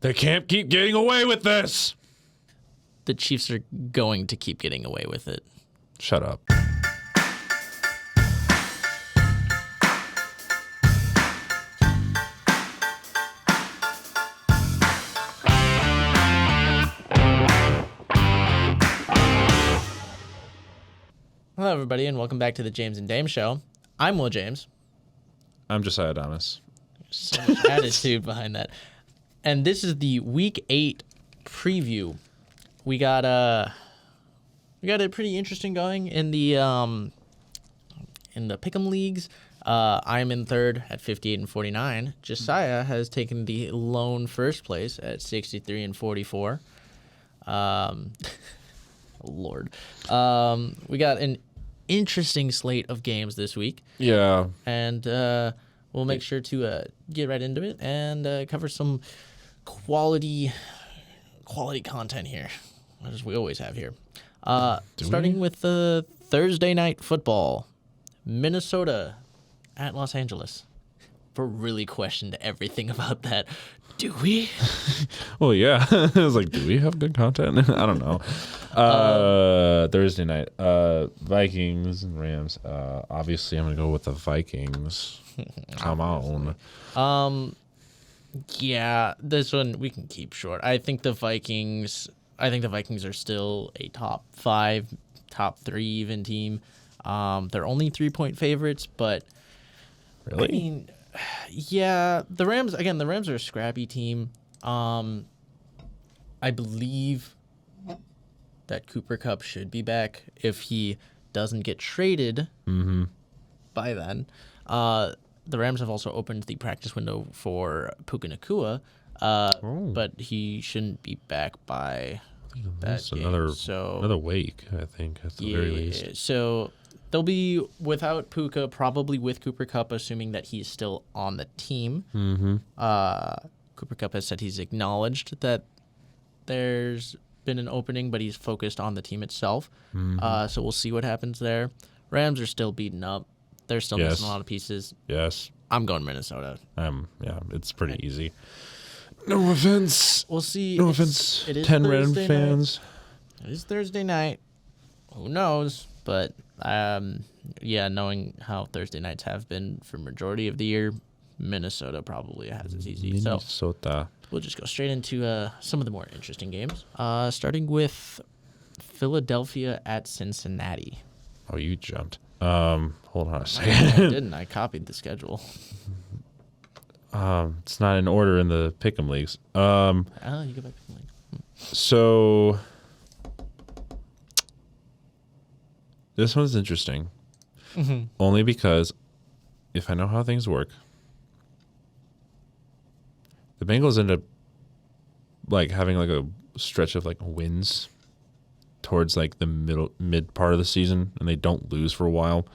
They can't keep getting away with this. The Chiefs are going to keep getting away with it. Shut up. Hello, everybody, and welcome back to the James and Dame Show. I'm Will James. I'm Josiah Adonis. So much attitude behind that. And this is the Week 8 preview. We got it pretty interesting going in the Pick'em leagues. I'm in third at 58 and 49. Josiah has taken the lone first place at 63 and 44. Lord. We got an interesting slate of games this week. Yeah. And we'll make sure to get right into it and cover some quality content here, as we always have here. Starting with the Thursday night football, Minnesota at Los Angeles. We really questioned everything about that. Do we? Well, yeah. I was like, do we have good content? I don't know. Thursday night, Vikings and Rams. Obviously, I'm going to go with the Vikings. Come on. Yeah, this one we can keep short. I think the Vikings are still a top 5, top 3 even team. They're only 3-point favorites, but Really? I mean, yeah, the Rams are a scrappy team. I believe that Cooper Kupp should be back if he doesn't get traded by then. The Rams have also opened the practice window for Puka Nacua, but he shouldn't be back by that game. Another week, I think, at the very least. So they'll be without Puka, probably with Cooper Kupp, assuming that he's still on the team. Cooper Kupp has said he's acknowledged that there's been an opening, but he's focused on the team itself. So we'll see what happens there. Rams are still beaten up. They're still missing a lot of pieces. Yes. I'm going Minnesota. Yeah, it's pretty easy. No offense. We'll see. No offense. It is 10 Thursday random night. fans. It is Thursday night. Who knows? But knowing how Thursday nights have been for majority of the year, Minnesota probably has it easy. Minnesota. So we'll just go straight into some of the more interesting games. Starting with Philadelphia at Cincinnati. Oh, you jumped. Hold on a I second. didn't. I copied the schedule. It's not in order in the Pick'em leagues. You go back to the link. So this one's interesting. Only because if I know how things work, the Bengals end up having a stretch of wins towards the mid part of the season, and they don't lose for a while.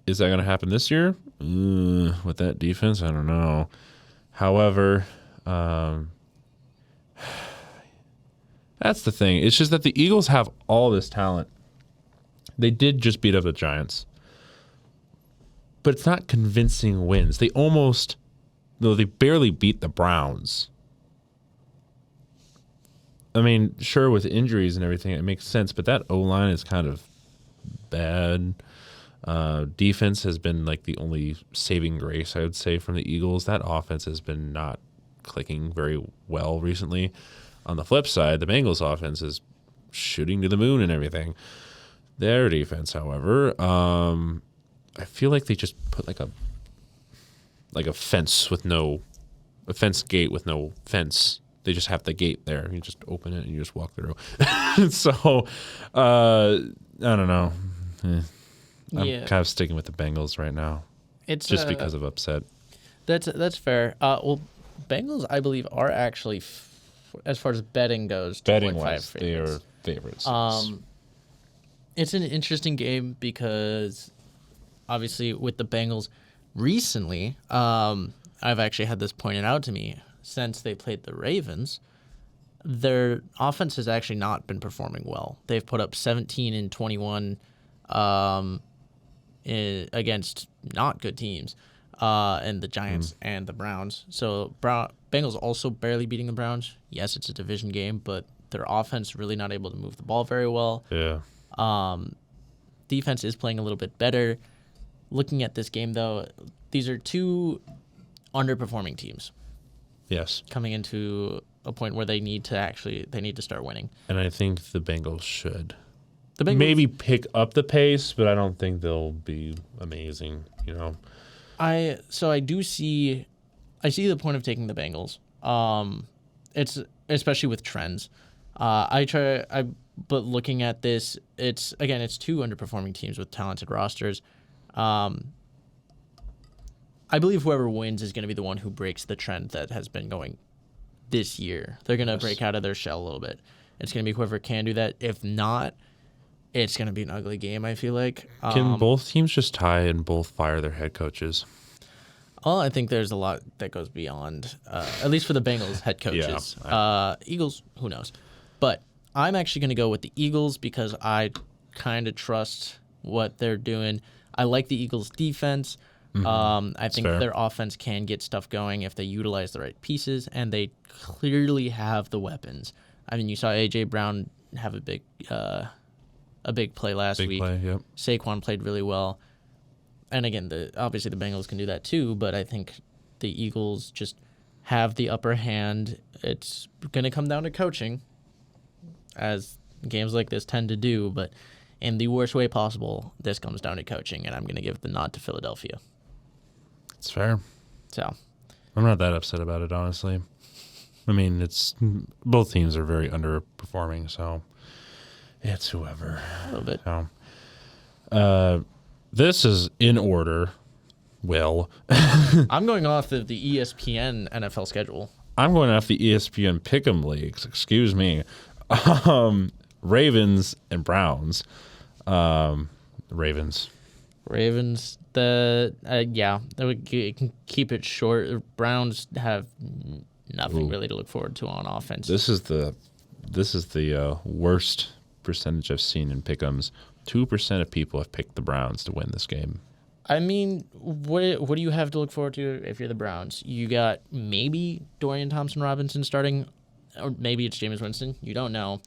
Is that going to happen this year? With that defense, I don't know. However, that's the thing. It's just that the Eagles have all this talent. They did just beat up the Giants, but it's not convincing wins. They barely beat the Browns. I mean, sure, with injuries and everything, it makes sense, but that O-line is kind of bad. Defense has been the only saving grace, I would say, from the Eagles. That offense has been not clicking very well recently. On the flip side, the Bengals offense is shooting to the moon and everything. Their defense, however, I feel like they just put a fence gate with no fence. They just have the gate there. You just open it and you just walk through. So, I don't know. I'm kind of sticking with the Bengals right now. It's just because of upset. That's fair. Well, Bengals, I believe, are actually, as far as betting goes, betting wise, they are favorites. It's an interesting game because, obviously, with the Bengals recently, I've actually had this pointed out to me. Since they played the Ravens, their offense has actually not been performing well. They've put up 17 and 21 against not good teams. and the Giants and the Browns. So Bengals also barely beating the Browns. Yes, it's a division game, but their offense really not able to move the ball very well. Yeah. Defense is playing a little bit better. Looking at this game, though, these are two underperforming teams. Yes. Coming into a point where they need to start winning. And I think the Bengals should. The Bengals, maybe pick up the pace, but I don't think they'll be amazing, I see the point of taking the Bengals. It's especially with trends. But looking at this, it's two underperforming teams with talented rosters. I believe whoever wins is going to be the one who breaks the trend that has been going this year. They're going to break out of their shell a little bit. It's going to be whoever can do that. If not, it's going to be an ugly game, I feel like. Can both teams just tie and both fire their head coaches? Well, I think there's a lot that goes beyond, at least for the Bengals head coaches. Yeah. Eagles, who knows? But I'm actually going to go with the Eagles because I kind of trust what they're doing. I like the Eagles' defense. I think their offense can get stuff going if they utilize the right pieces, and they clearly have the weapons. I mean, you saw A.J. Brown have a big play last week. Yep. Saquon played really well. And again, obviously the Bengals can do that too, but I think the Eagles just have the upper hand. It's going to come down to coaching, as games like this tend to do, but in the worst way possible, this comes down to coaching, and I'm going to give the nod to Philadelphia. It's fair. So I'm not that upset about it, honestly. I mean, both teams are very underperforming, so it's whoever. A little bit. So, this is in order. Will. I'm going off of the ESPN NFL schedule. I'm going off the ESPN Pick'em leagues. Excuse me. Ravens and Browns. Ravens. They can keep it short. Browns have nothing really to look forward to on offense. This is the worst percentage I've seen in pick'ems. 2% of people have picked the Browns to win this game. I mean, what do you have to look forward to if you're the Browns? You got maybe Dorian Thompson-Robinson starting, or maybe it's Jameis Winston. You don't know.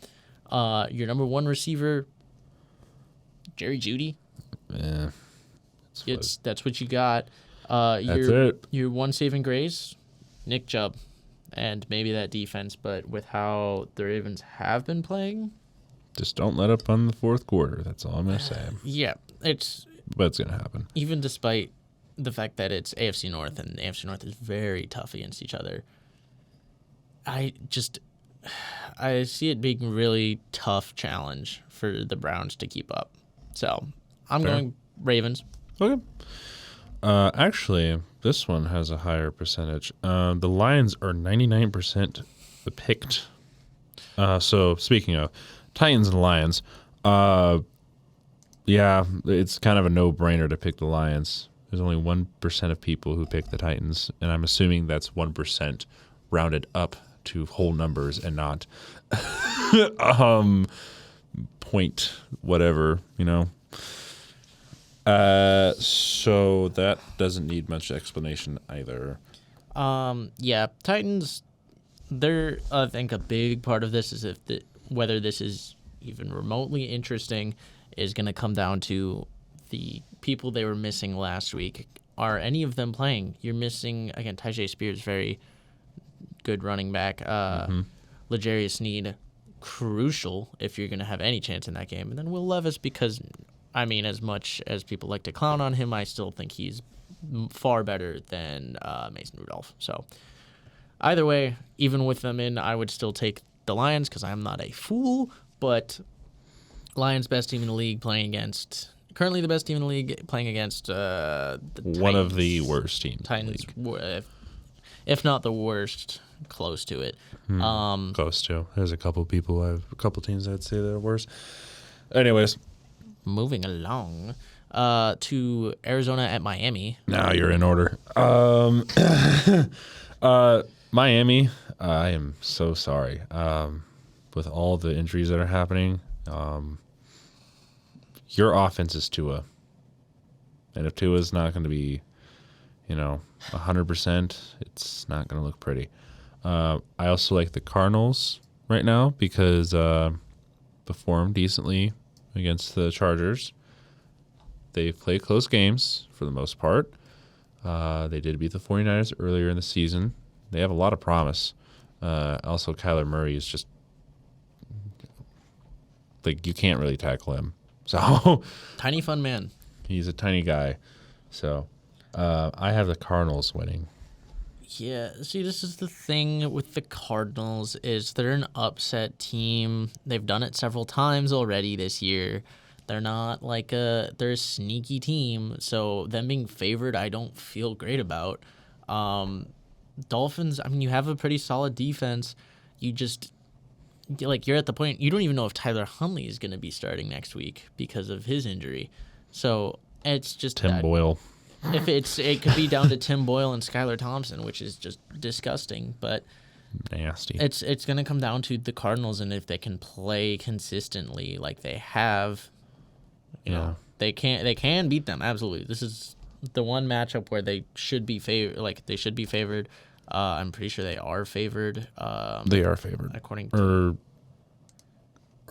Your number one receiver, Jerry Jeudy. Yeah, that's what you got. That's it. Your one saving grace, Nick Chubb, and maybe that defense. But with how the Ravens have been playing, just don't let up on the fourth quarter. That's all I'm gonna say. Yeah, but it's gonna happen. Even despite the fact that it's AFC North and AFC North is very tough against each other, I see it being a really tough challenge for the Browns to keep up. So I'm going Ravens. Okay. Actually, this one has a higher percentage. The Lions are 99% picked. So speaking of Titans and Lions, yeah, it's kind of a no-brainer to pick the Lions. There's only 1% of people who pick the Titans, and I'm assuming that's 1% rounded up to whole numbers and not point whatever, So that doesn't need much explanation either. Yeah, Titans, I think a big part of this is whether this is even remotely interesting is going to come down to the people they were missing last week. Are any of them playing? You're missing, again, Tyjae Spears, very good running back. L'Jarius Sneed, crucial if you're going to have any chance in that game. And then Will Levis, because, I mean, as much as people like to clown on him, I still think he's far better than Mason Rudolph. So either way, even with them in, I would still take the Lions because I'm not a fool, but Lions best team in the league currently the best team in the league playing against the one Titans. Of the worst teams. Titans, if not the worst, close to it. Close to. There's a couple teams I'd say that are worse. Anyways, moving along to Arizona at Miami. Now you're in order. Miami, I am so sorry. With all the injuries that are happening, your offense is Tua. And if Tua's not going to be, 100%, it's not going to look pretty. I also like the Cardinals right now because performed decently against the Chargers. They play close games for the most part. They did beat the 49ers earlier in the season. They have a lot of promise. Also, Kyler Murray is just like you can't really tackle him. So Tiny fun man. he's a tiny guy. So I have the Cardinals winning. Yeah, see, this is the thing with the Cardinals is they're an upset team. They've done it several times already this year. They're not like they're a sneaky team, so them being favored, I don't feel great about. Dolphins, I mean, you have a pretty solid defense. You just you're at the point you don't even know if Tyler Huntley is going to be starting next week because of his injury. So it's just Tim Boyle. If it could be down to Tim Boyle and Skylar Thompson, which is just disgusting, but Nasty. it's going to come down to the Cardinals and if they can play consistently like they have, you know, they can beat them absolutely. This is the one matchup where they should be favored. I'm pretty sure they are favored. They are favored. According to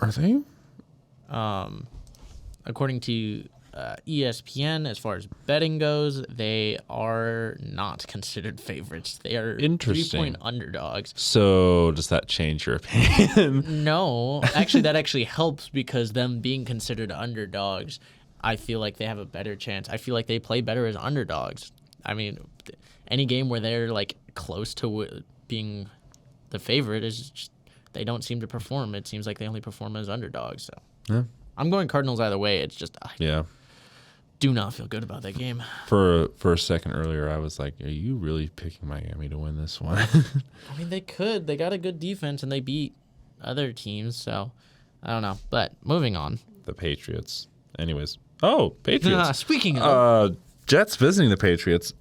are they? According to ESPN, as far as betting goes, they are not considered favorites. They are 3-point underdogs. So does that change your opinion? No, actually, that actually helps because them being considered underdogs, I feel like they have a better chance. I feel like they play better as underdogs. I mean, any game where they're like close to being the favorite is just, they don't seem to perform. It seems like they only perform as underdogs. So Yeah. I'm going Cardinals either way. It's just Yeah. do not feel good about that game. For a second earlier, I was like, "Are you really picking Miami to win this one?" I mean, they could. They got a good defense and they beat other teams. So I don't know. But moving on. The Patriots. Anyways. Oh, Patriots. Speaking of Jets visiting the Patriots.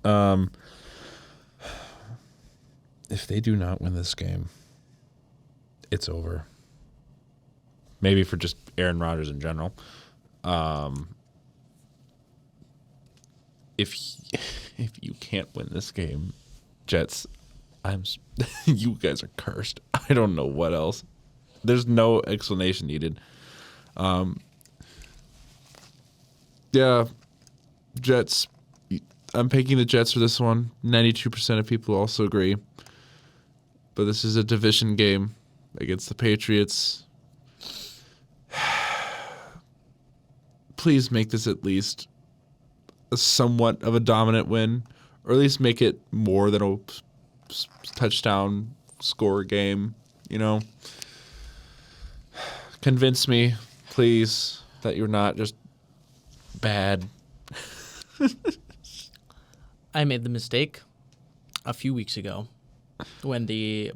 If they do not win this game, it's over. Maybe for just Aaron Rodgers in general. If you can't win this game, Jets, you guys are cursed. I don't know what else. There's no explanation needed. Yeah, Jets. I'm picking the Jets for this one. 92% of people also agree. But this is a division game against the Patriots. Please make this at least a somewhat of a dominant win, or at least make it more than a touchdown score game, Convince me, please, that you're not just bad. I made the mistake a few weeks ago when these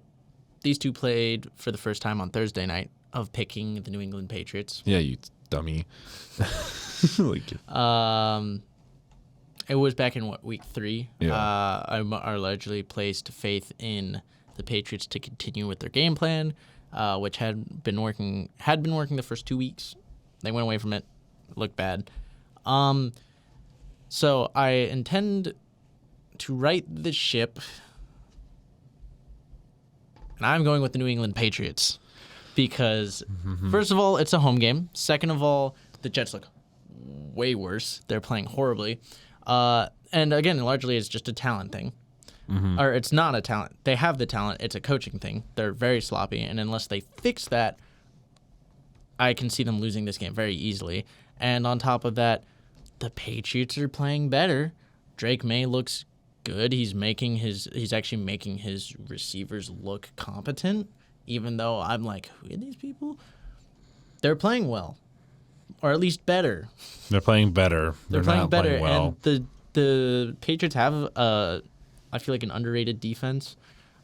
two played for the first time on Thursday night of picking the New England Patriots. Yeah, you dummy. It was back in week 3. Yeah. I largely placed faith in the Patriots to continue with their game plan, which had been working the first 2 weeks. They went away from it. Looked bad. So I intend to right the ship, and I'm going with the New England Patriots because, first of all, it's a home game. Second of all, the Jets look way worse. They're playing horribly. And again, largely it's just a talent thing. Or it's not a talent. They have the talent. It's a coaching thing. They're very sloppy, and unless they fix that, I can see them losing this game very easily. And on top of that, the Patriots are playing better. Drake May looks good. He's actually making his receivers look competent, even though I'm like, who are these people? They're playing well, or at least better. They're playing better. They're playing not better, playing well. and the Patriots have I feel like an underrated defense.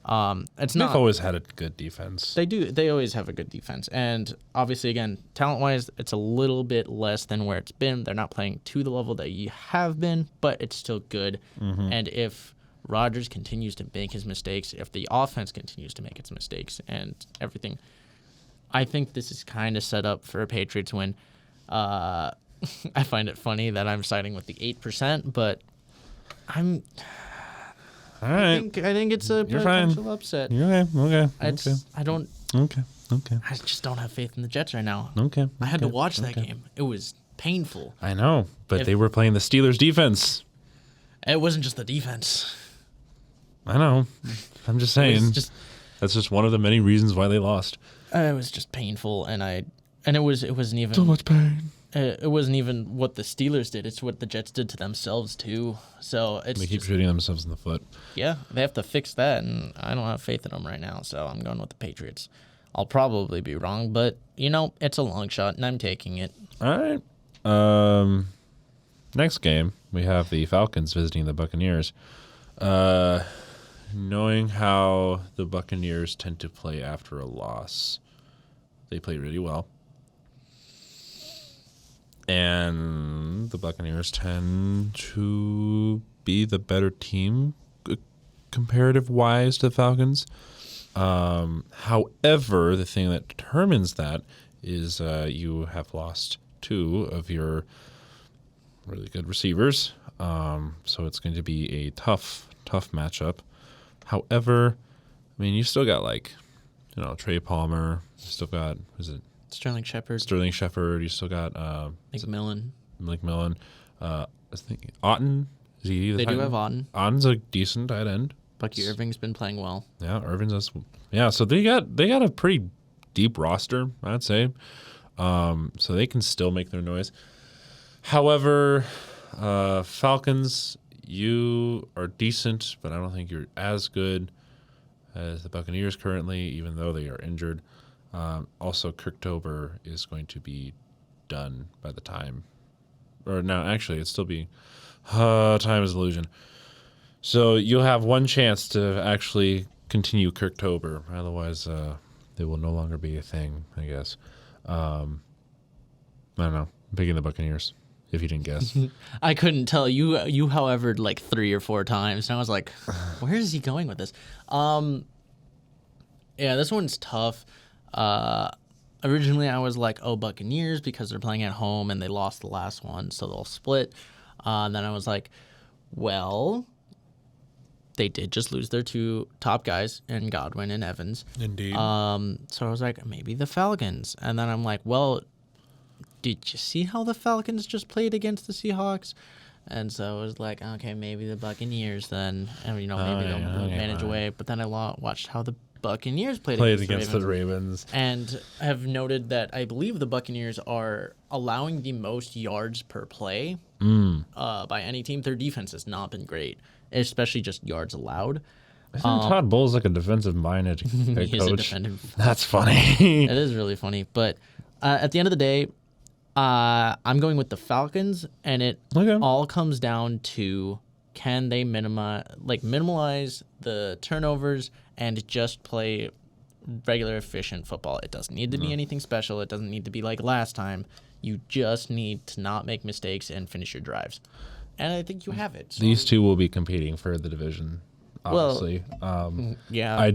They've always had a good defense. They do. They always have a good defense. And obviously, again, talent-wise, it's a little bit less than where it's been. They're not playing to the level that you have been, but it's still good. And if Rodgers continues to make his mistakes, if the offense continues to make its mistakes and everything, I think this is kind of set up for a Patriots win. I find it funny that I'm siding with the 8%, but All right. I think it's a You're fine. potential upset. You're okay. Okay. I just don't have faith in the Jets right now. Okay. I had to watch that game. It was painful. I know, but they were playing the Steelers defense. It wasn't just the defense. I know. I'm just saying. That's just one of the many reasons why they lost. It was just painful, and it wasn't even So much pain. It wasn't even what the Steelers did. It's what the Jets did to themselves too. So They keep shooting themselves in the foot. Yeah, they have to fix that, and I don't have faith in them right now. So I'm going with the Patriots. I'll probably be wrong, but it's a long shot, and I'm taking it. All right. Next game we have the Falcons visiting the Buccaneers. Knowing how the Buccaneers tend to play after a loss, they play really well. And the Buccaneers tend to be the better team comparative-wise to the Falcons. However, the thing that determines that is you have lost two of your really good receivers. So it's going to be a tough matchup. However, I mean, you still got Trey Palmer. You still got, Sterling Shepard. You still got McMillan. I was thinking Otten. Is he They do have Otten. Otten's a decent tight end. Bucky Irving's been playing well. Yeah, Irving's. Yeah, so they got a pretty deep roster, I'd say. So they can still make their noise. However, Falcons, you are decent, but I don't think you're as good as the Buccaneers currently, even though they are injured. Also, Kirktober is going to be done by the time. Or no, actually, it's still being. Time is illusion. So you'll have one chance to actually continue Kirktober. Otherwise, they will no longer be a thing, I guess. I don't know. I'm picking the Buccaneers, if you didn't guess. I couldn't tell. You howevered like 3 or 4 times, and I was like, where is he going with this? Yeah, this one's tough. Originally, I was like, Buccaneers, because they're playing at home, and they lost the last one, so they'll split. Then I was like, well, they did just lose their 2 top guys in Godwin and Evans. Indeed. So I was like, maybe the Falcons. And then I'm like, well, did you see how the Falcons just played against the Seahawks? And so I was like, okay, maybe the Buccaneers then. And, maybe they'll manage away. But then I watched how the Buccaneers played against the Ravens. And I have noted that I believe the Buccaneers are allowing the most yards per play by any team. Their defense has not been great, especially just yards allowed. Isn't Todd Bowles like a defensive-minded head coach? That's funny. It is really funny. But at the end of the day, I'm going with the Falcons, and it all comes down to, can they minimize the turnovers and just play regular efficient football? It doesn't need to be anything special. It doesn't need to be like last time. You just need to not make mistakes and finish your drives. And I think you have it. So. These two will be competing for the division, obviously. Yeah.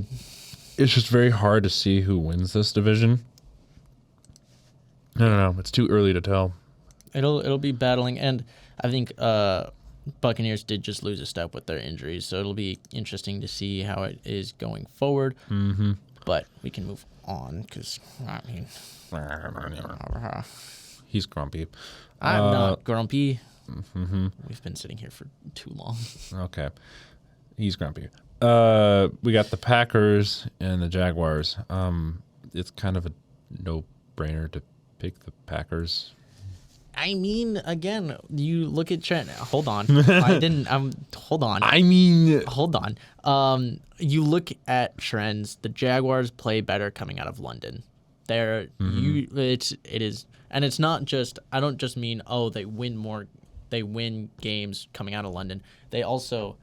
It's just very hard to see who wins this division. I don't know. It's too early to tell. It'll be battling, and I think Buccaneers did just lose a step with their injuries, so it'll be interesting to see how it is going forward. Mm-hmm. But we can move on because he's grumpy. I'm not grumpy. Mm-hmm. We've been sitting here for too long. Okay, he's grumpy. We got the Packers and the Jaguars. It's kind of a no-brainer to pick the Packers. I mean, again, you look at Trent. Hold on. Hold on. Hold on. You look at trends. The Jaguars play better coming out of London. It is, and it's not just. I don't just mean they win more. They win games coming out of London. They also.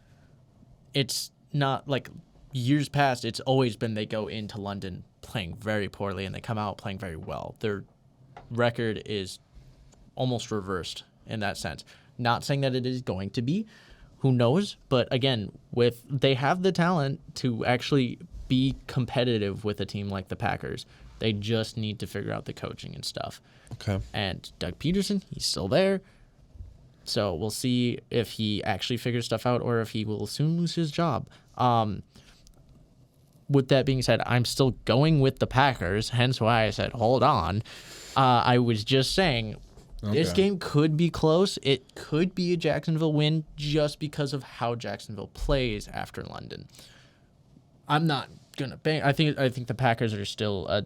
It's not like years past. It's always been they go into London playing very poorly and they come out playing very well. Their record is almost reversed in that sense. Not saying that it is going to be, who knows? But again, they have the talent to actually be competitive with a team like the Packers. They just need to figure out the coaching and stuff. Okay. And Doug Peterson, he's still there. So we'll see if he actually figures stuff out or if he will soon lose his job. With that being said, I'm still going with the Packers, hence why I said hold on. I was just saying this game could be close. It could be a Jacksonville win just because of how Jacksonville plays after London. I'm not gonna bang. I think the Packers are still a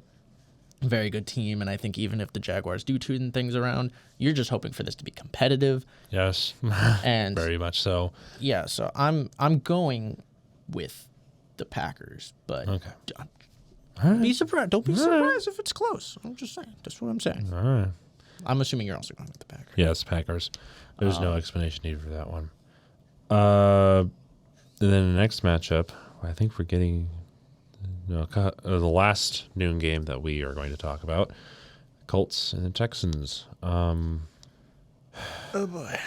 very good team, and I think even if the Jaguars do turn things around, you're just hoping for this to be competitive. Yes, and very much so. Yeah, so I'm going with the Packers, but Okay. Be surprised. Don't be surprised if it's close. I'm just saying. That's what I'm saying. All right. I'm assuming you're also going with the Packers. Yes, Packers. There's no explanation needed for that one. And then the next matchup, I think we're getting the last noon game that we are going to talk about. Colts and the Texans. Oh boy.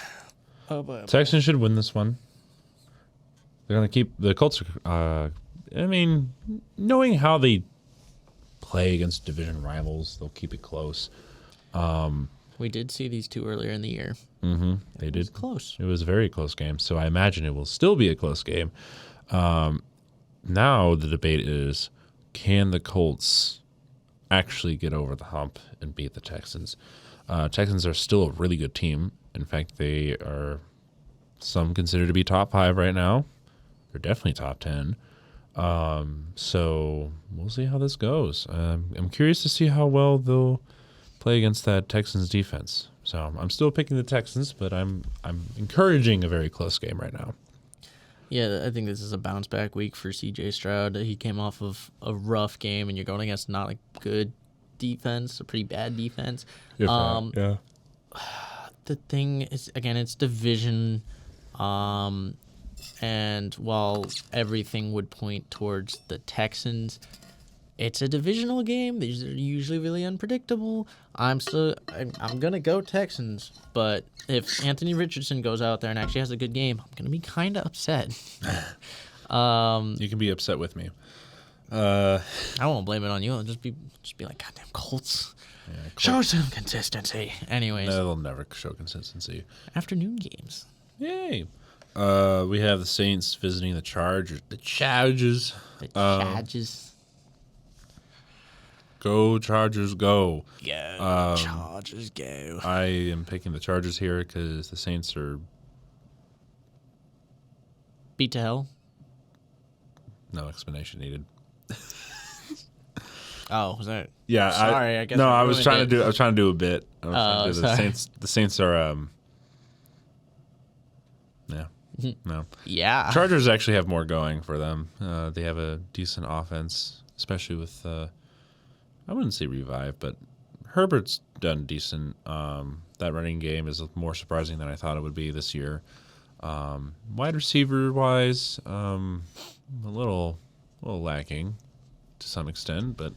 Texans should win this one. They're going to keep the Colts. I mean, knowing how they play against division rivals, they'll keep it close. We did see these two earlier in the year. Mm-hmm. They did. It was close. It was a very close game, so I imagine it will still be a close game. Now the debate is, can the Colts actually get over the hump and beat the Texans? Texans are still a really good team. In fact, they are some consider to be top 5 right now. They're definitely top 10. So we'll see how this goes. I'm curious to see how well they'll play against that Texans defense. So I'm still picking the Texans, but I'm encouraging a very close game right now. Yeah, I think this is a bounce back week for CJ Stroud. He came off of a rough game, and you're going against not a good defense, a pretty bad defense. Yeah. The thing is, again, it's division. And while everything would point towards the Texans, it's a divisional game. These are usually really unpredictable. I'm gonna go Texans, but if Anthony Richardson goes out there and actually has a good game, I'm gonna be kind of upset. You can be upset with me. I won't blame it on you. I'll just be like, goddamn Colts. Yeah, Show some consistency. Anyways, they'll never show consistency. afternoon games. Yay. We have the Saints visiting the Chargers. The Chargers. The Chargers. Go Chargers, go. Chargers go. I am picking the Chargers here because the Saints are Beat to hell. no explanation needed. Oh, was that? Yeah, Sorry, I guess. No, I I was ruined trying it. to do a bit. I was trying to do the sorry. Saints. The Saints are yeah. No. Yeah. Chargers actually have more going for them. They have a decent offense, especially with I wouldn't say revive, but Herbert's done decent. That running game is more surprising than I thought it would be this year. Wide receiver wise, a little lacking to some extent, but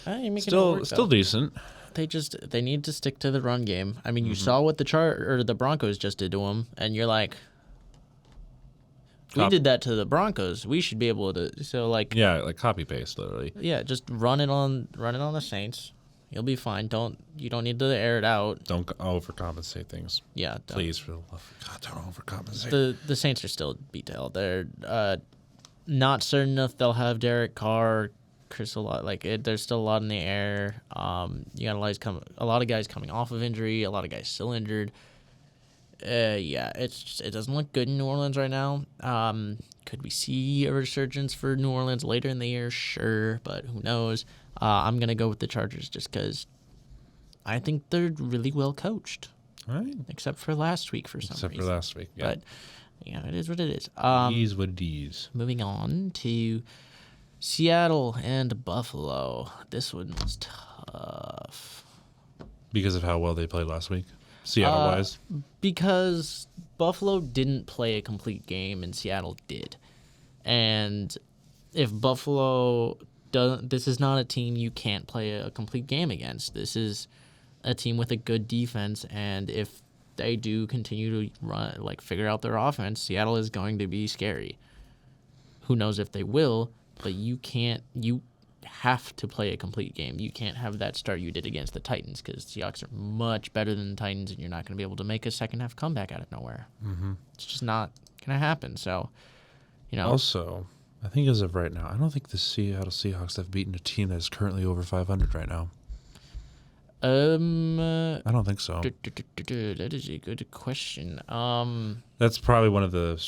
You're making it work, still though. decent. They need to stick to the run game. I mean, you saw what the Broncos just did to them, and you're like, we did that to the Broncos. We should be able to. So like, Yeah, like copy paste literally. yeah, just run it on the Saints. You'll be fine. You don't need to air it out. Don't overcompensate things. Yeah, don't. Please, for the love of God, don't overcompensate. The Saints are still beat to hell. They're not certain if they'll have Derek Carr, Chris a lot. There's still a lot in the air. You got a lot of guys coming off of injury. A lot of guys still injured. Yeah, it doesn't look good in New Orleans right now. Could we see a resurgence for New Orleans later in the year? Sure, but who knows? I'm gonna go with the Chargers just because I think they're really well coached, All right. except for last week for some Except reason. for last week. Yeah. But yeah, it is what it is. It is what it is. Moving on to Seattle and Buffalo. This one was tough. Because of how well they played last week, Seattle-wise. Because Buffalo didn't play a complete game and Seattle did. And if Buffalo doesn't, this is not a team you can't play a complete game against. This is a team with a good defense, and if they do continue to run, figure out their offense, Seattle is going to be scary. Who knows if they will, but you can't. have to play a complete game. You can't have that start you did against the Titans because the Seahawks are much better than the Titans, and you're not going to be able to make a second half comeback out of nowhere. Mm-hmm. It's just not going to happen. So, Also, I think as of right now, I don't think the Seattle Seahawks have beaten a team that is currently over 500 right now. I don't think so. That is a good question. That's probably one of the.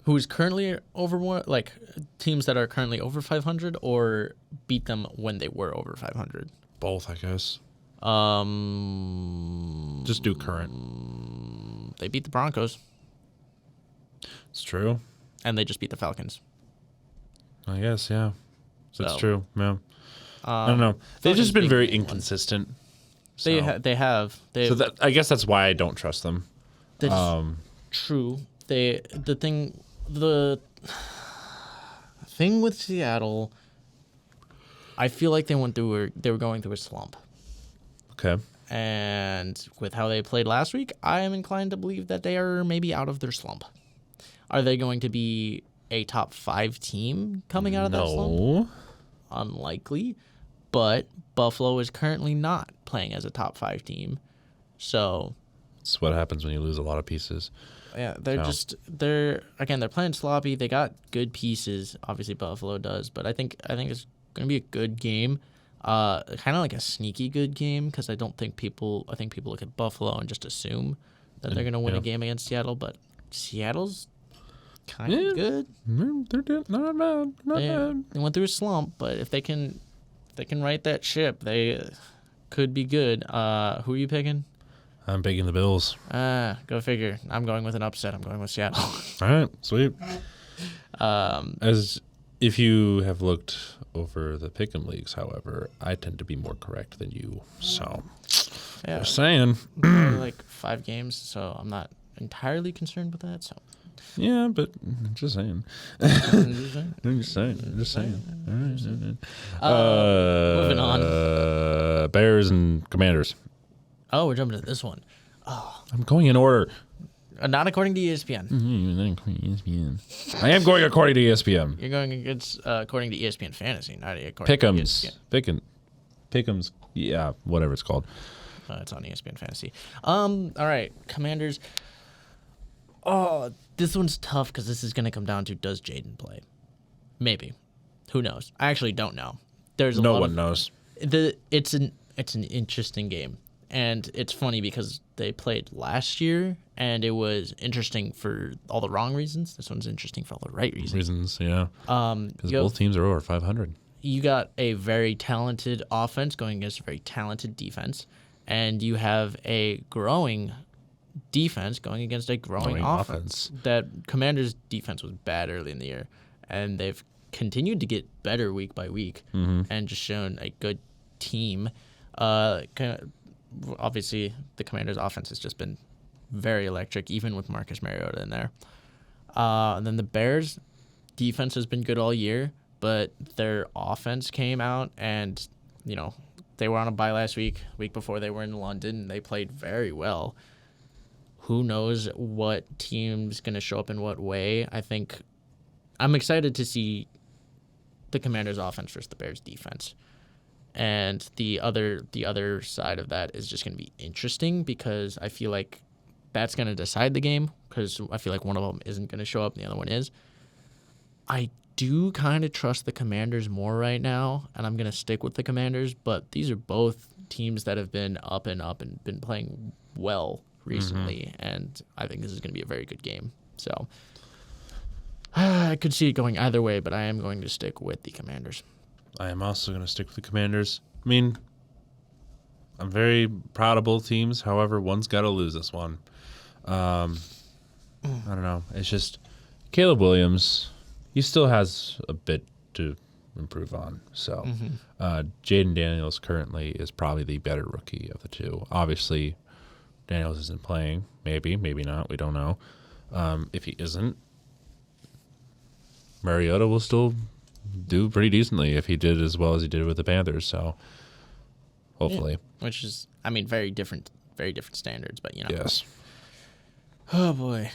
Who is currently over more, like teams that are currently over 500, or beat them when they were over 500? Both, I guess. Just do current. They beat the Broncos. It's true. And they just beat the Falcons. I guess, yeah. So it's So, true. Yeah. I don't know. They've just been very inconsistent. So. They have. So that, I guess that's why I don't trust them. True. The thing with Seattle, I feel like they were going through a slump. Okay. And with how they played last week, I am inclined to believe that they are maybe out of their slump. Are they going to be a top 5 team coming out of that slump? No. Unlikely. But Buffalo is currently not playing as a top 5 team. So It's what happens when you lose a lot of pieces. yeah, they're playing sloppy. They got good pieces. Obviously Buffalo does, but I think it's going to be a good game. Kind of like a sneaky good game because I think people look at Buffalo and just assume that they're going to win a game against Seattle, but Seattle's kind of good. They're not bad. Not bad. They went through a slump, but if they can right that ship, they could be good. Who are you picking? I'm picking the Bills. Go figure. I'm going with an upset. I'm going with Seattle. All right, sweet. As if you have looked over the pick'em leagues, however, I tend to be more correct than you. So, Yeah. just saying. Like 5 games, so I'm not entirely concerned with that. So Yeah, but just saying. I'm just saying. All right. Moving on. Bears and Commanders. Oh, we're jumping to this one. I'm going in order. Not according to ESPN. I am going according to ESPN. You're going against according to ESPN Fantasy, not according to Pick'ems. ESPN. Pick'ems. Yeah, whatever it's called. It's on ESPN Fantasy. All right, Commanders. Oh, this one's tough because this is going to come down to, does Jaden play? Maybe. Who knows? I actually don't know. No one knows. It's an interesting game. And it's funny because they played last year, and it was interesting for all the wrong reasons. This one's interesting for all the right reasons. Yeah. Because both teams are over 500. You got a very talented offense going against a very talented defense, and you have a growing defense going against a growing offense. That Commanders' defense was bad early in the year, and they've continued to get better week by week, and just shown a good team. Obviously, the Commanders' offense has just been very electric, even with Marcus Mariota in there. And then the Bears' defense has been good all year, but their offense came out and, they were on a bye last week. Week before they were in London. They played very well. Who knows what team's going to show up in what way? I think I'm excited to see the Commanders' offense versus the Bears' defense. And the other side of that is just going to be interesting because I feel like that's going to decide the game because I feel like one of them isn't going to show up and the other one is. I do kind of trust the Commanders more right now, and I'm going to stick with the Commanders, but these are both teams that have been up and been playing well recently, and I think this is going to be a very good game. So I could see it going either way, but I am going to stick with the Commanders. I am also going to stick with the Commanders. I mean, I'm very proud of both teams. However, one's got to lose this one. I don't know. It's just Caleb Williams. He still has a bit to improve on. So Jaden Daniels currently is probably the better rookie of the two. Obviously, Daniels isn't playing. Maybe not. We don't know. If he isn't, Mariota will still do pretty decently if he did as well as he did with the Panthers. So hopefully, which is, very different standards, but yes. Oh boy.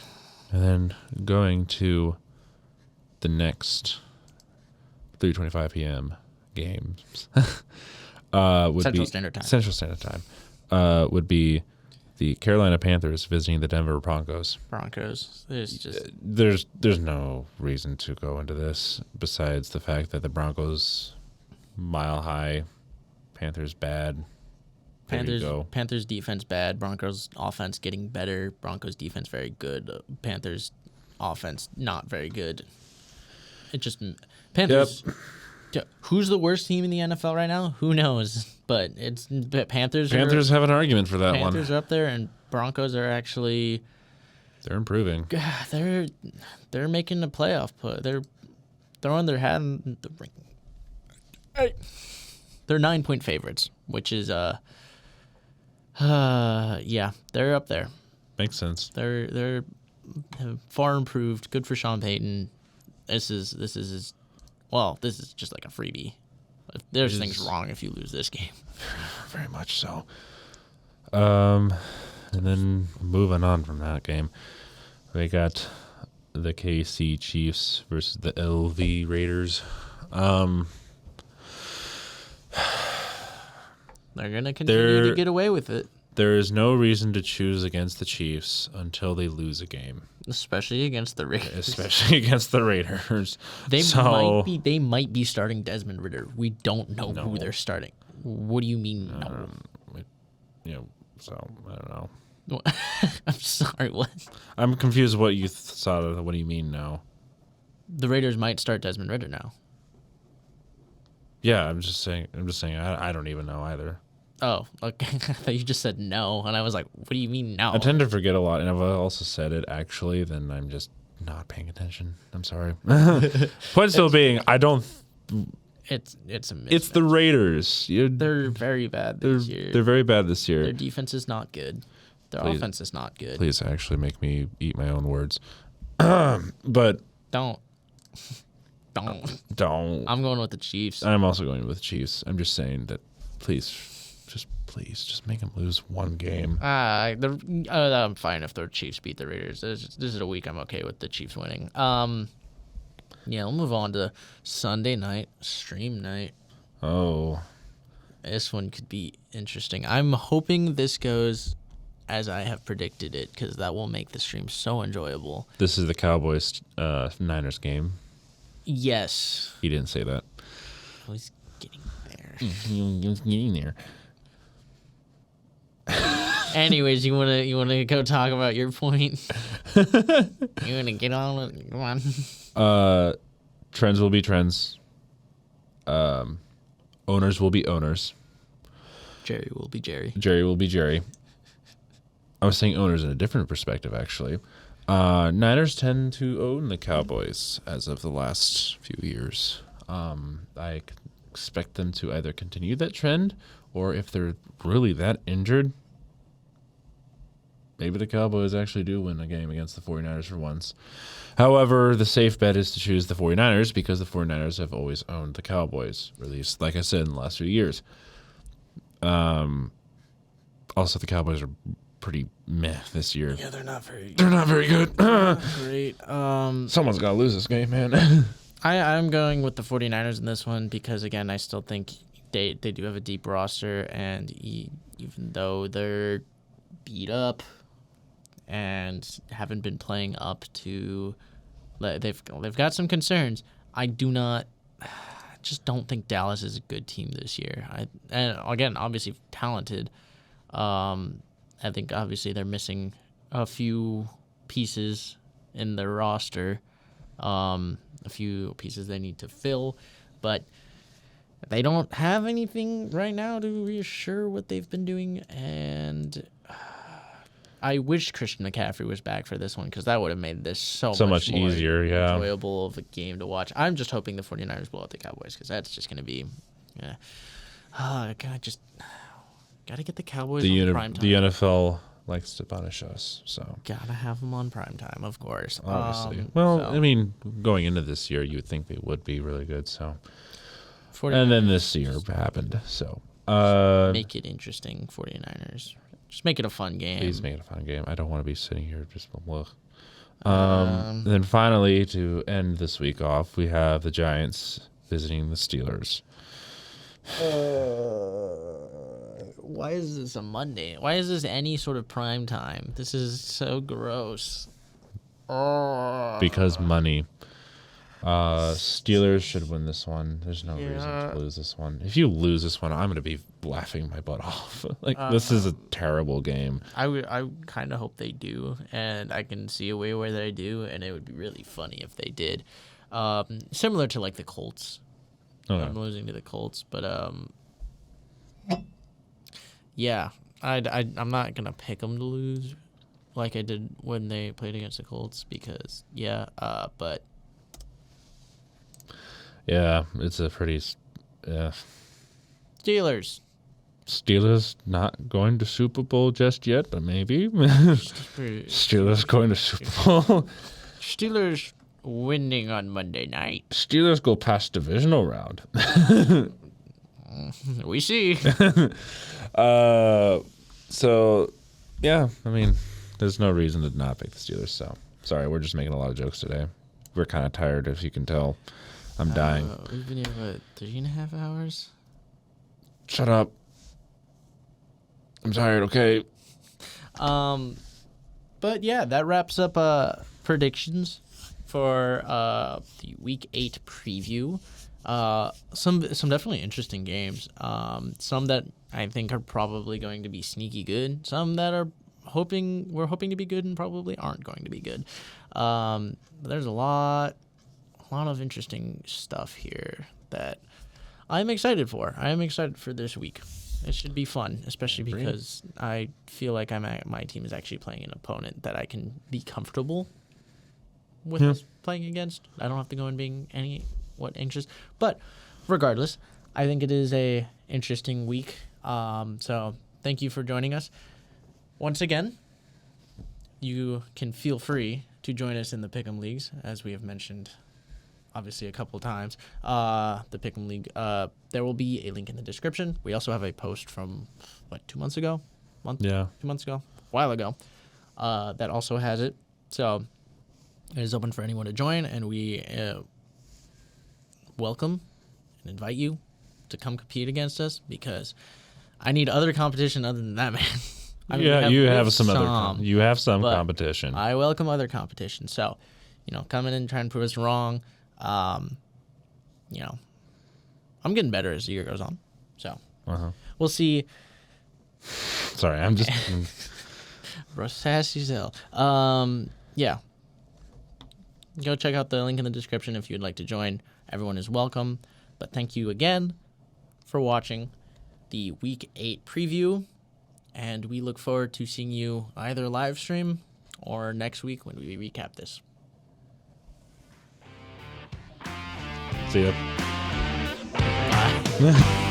And then going to the next 3:25 p.m. games would Central be Standard Time. Central Standard Time would be the Carolina Panthers visiting the Denver Broncos. Broncos. There's no reason to go into this besides the fact that the Broncos mile high, Panthers bad. There you go. Panthers defense bad. Broncos offense getting better. Broncos defense very good. Panthers offense not very good. It just Panthers. Yep. Who's the worst team in the NFL right now? Who knows? But it's Panthers. Panthers have an argument for that Panthers one. are up there, and Broncos are actually They're improving. they're making a playoff put. They're throwing their hat in the ring. They're 9-point favorites, which is yeah, they're up there. Makes sense. They're far improved. Good for Sean Payton. This is just like a freebie. There's things wrong if you lose this game. Very much so. And then moving on from that game, we got the KC Chiefs versus the LV Raiders. They're gonna continue to get away with it, There is no reason to choose against the Chiefs until they lose a game, especially against the Raiders. especially against the Raiders. They might be starting Desmond Ridder. We don't know who they're starting. What do you mean no? So I don't know. I'm sorry. What? I'm confused. What you saw? What do you mean no? The Raiders might start Desmond Ridder now. Yeah, I'm just saying. I don't even know either. Oh, okay. I thought you just said no, and I was like, "What do you mean no?" I tend to forget a lot, and if I also said it actually, then I'm just not paying attention. I'm sorry. Point still being, I don't. It's a mismatch. It's the Raiders. They're very bad this year. They're very bad this year. Their defense is not good. Their offense is not good. Please actually make me eat my own words. But Don't. don't. I'm going with the Chiefs. I'm also going with Chiefs. I'm just saying that please just make them lose one game. I'm fine if the Chiefs beat the Raiders. This is a week I'm okay with the Chiefs winning. Yeah, we'll move on to Sunday night, stream night. Oh. This one could be interesting. I'm hoping this goes as I have predicted it, because that will make the stream so enjoyable. This is the Cowboys Niners game. Yes. He didn't say that. I was getting there. He was getting there. Anyways, you wanna go talk about your point? You wanna get on with it? Come on. Trends will be trends. Owners will be owners. Jerry will be Jerry. Jerry will be Jerry. I was saying owners in a different perspective, actually. Niners tend to own the Cowboys as of the last few years. I expect them to either continue that trend, or if they're really that injured, maybe the Cowboys actually do win a game against the 49ers for once. However, the safe bet is to choose the 49ers because the 49ers have always owned the Cowboys, or at least, like I said, in the last few years. Also, the Cowboys are pretty meh this year. Yeah, they're not very. They're not very good. Great. Someone's got to lose this game, man. I'm going with the 49ers in this one because, again, I still think they do have a deep roster, and even though they're beat up and haven't been playing up to, they've got some concerns. I just don't think Dallas is a good team this year. And again, obviously talented. I think obviously they're missing a few pieces in their roster. A few pieces they need to fill, but they don't have anything right now to reassure what they've been doing. And I wish Christian McCaffrey was back for this one, because that would have made this so much more easier, yeah. enjoyable of a game to watch. I'm just hoping the 49ers blow out the Cowboys, because that's just going to be, got to get the Cowboys on prime time. The NFL likes to punish us, so Gotta have them on prime time, of course. obviously. I mean, going into this year, you would think they would be really good. So, 49ers, and then this year happened. So, make it interesting, 49ers. Just make it a fun game. Please make it a fun game. I don't want to be sitting here just look. And then finally, to end this week off, we have the Giants visiting the Steelers. Why is this a Monday? Why is this any sort of prime time? This is so gross. Because money. Steelers should win this one. There's no reason to lose this one. If you lose this one, I'm going to be laughing my butt off. This is a terrible game. I kind of hope they do, and I can see a way where they do, and it would be really funny if they did. Similar to like the Colts. Okay. I'm losing to the Colts, but yeah, I'm not gonna pick them to lose, like I did when they played against the Colts because but yeah, it's a pretty Steelers. Steelers not going to Super Bowl just yet, but maybe. Steelers going to Super Bowl. Steelers winning on Monday night. Steelers go past divisional round. We see. So, yeah, I mean, there's no reason to not pick the Steelers. So, sorry, we're just making a lot of jokes today. We're kind of tired, if you can tell. I'm dying. We've been here for 3.5 hours. Shut up. I'm tired, okay? But yeah, that wraps up predictions for the Week 8 preview. Some definitely interesting games. Some that I think are probably going to be sneaky good. Some that we're hoping to be good and probably aren't going to be good. But there's a lot of interesting stuff here that I'm excited for. I am excited for this week. It should be fun, especially because I feel like my team is actually playing an opponent that I can be comfortable with us playing against. I don't have to go in being anxious. But regardless, I think it is a interesting week. So thank you for joining us. Once again, you can feel free to join us in the Pick'em Leagues, as we have mentioned obviously a couple of times. The Pick'em League, there will be a link in the description. We also have a post from 2 months ago? 2 months ago? A while ago. That also has it. So it is open for anyone to join, and we welcome and invite you to come compete against us, because I need other competition other than that, man. I mean, you have some competition. I welcome other competition. So, come in and try and prove us wrong. I'm getting better as the year goes on. So we'll see. Sorry, I'm just sassy Zell. Yeah. Go check out the link in the description if you'd like to join. Everyone is welcome. But thank you again for watching the Week 8 preview. And we look forward to seeing you either live stream or next week when we recap this. See ya. Bye.